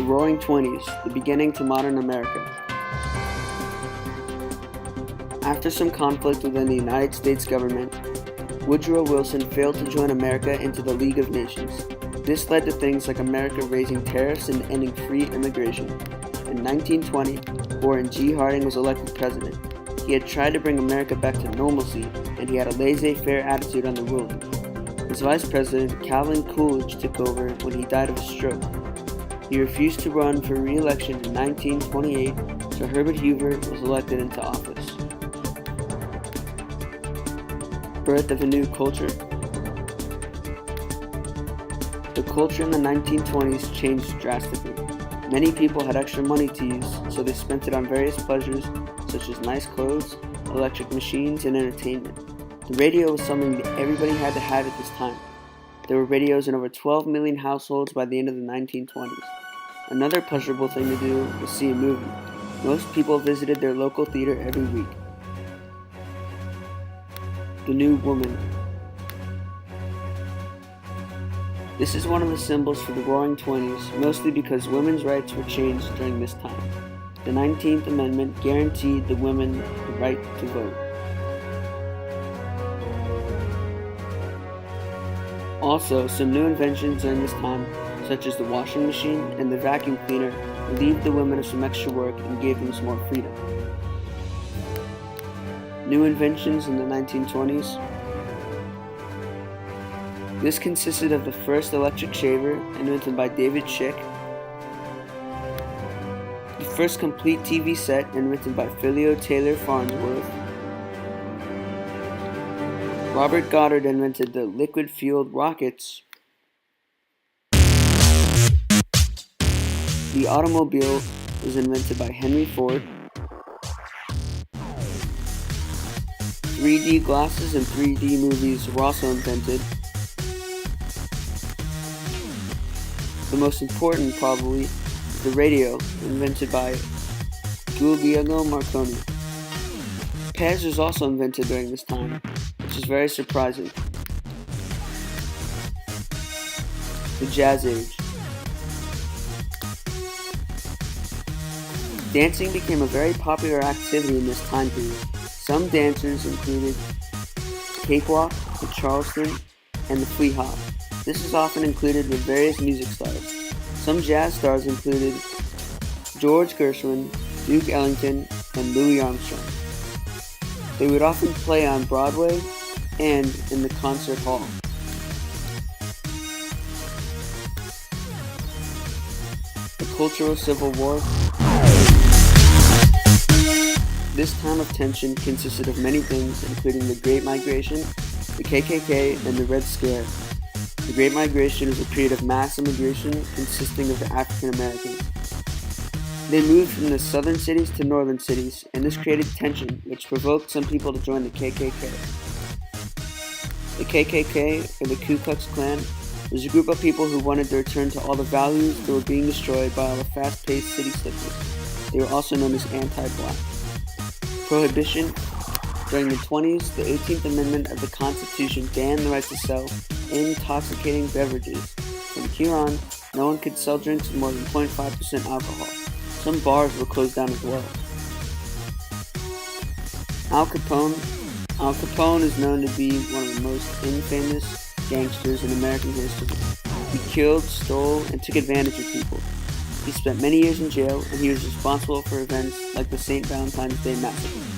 Roaring 20's, the beginning to modern America. After some conflict within the United States government, Woodrow Wilson failed to join America into the League of Nations. This led to things like America raising tariffs and ending free immigration. In 1920, Warren G. Harding was elected president. He had tried to bring America back to normalcy, and he had a laissez-faire attitude on the ruling. His vice president, Calvin Coolidge, took over when he died of a stroke. He refused to run for re-election in 1928, so Herbert Hoover was elected into office. Birth of a new culture. The culture in the 1920s changed drastically. Many people had extra money to use, so they spent it on various pleasures such as nice clothes, electric machines, and entertainment. The radio was something that everybody had to have at this time. There were radios in over 12 million households by the end of the 1920s. Another pleasurable thing to do was see a movie. Most people visited their local theater every week. The new woman. This is one of the symbols for the Roaring 20s, mostly because women's rights were changed during this time. The 19th Amendment guaranteed the women the right to vote. Also, some new inventions during this time, such as the washing machine and the vacuum cleaner, relieved the women of some extra work and gave them some more freedom. New inventions in the 1920s. This consisted of the first electric shaver, invented by David Schick, the first complete TV set, invented by Philo Taylor Farnsworth. Robert Goddard invented the liquid-fueled rockets. The automobile was invented by Henry Ford. 3D glasses and 3D movies were also invented. The most important, probably, is the radio, invented by Guglielmo Marconi. Pez was also invented during this time, which is very surprising. The Jazz Age. Dancing became a very popular activity in this time period. Some dancers included cakewalk, the Charleston, and the flea hop. This is often included with various music styles. Some jazz stars included George Gershwin, Duke Ellington, and Louis Armstrong. They would often play on Broadway and in the concert hall. The Cultural Civil War. This time of tension consisted of many things, including the Great Migration, the KKK, and the Red Scare. The Great Migration was a period of mass immigration consisting of the African Americans. They moved from the southern cities to northern cities, and this created tension, which provoked some people to join the KKK. The KKK, or the Ku Klux Klan, was a group of people who wanted to return to all the values that were being destroyed by all the fast-paced city slickers. They were also known as anti-black. Prohibition. During the 20s, the 18th Amendment of the Constitution banned the right to sell intoxicating beverages. From here on, no one could sell drinks with more than 0.5% alcohol. Some bars were closed down as well. Al Capone. Al Capone is known to be one of the most infamous gangsters in American history. He killed, stole, and took advantage of people. He spent many years in jail, and he was responsible for events like the St. Valentine's Day Massacre.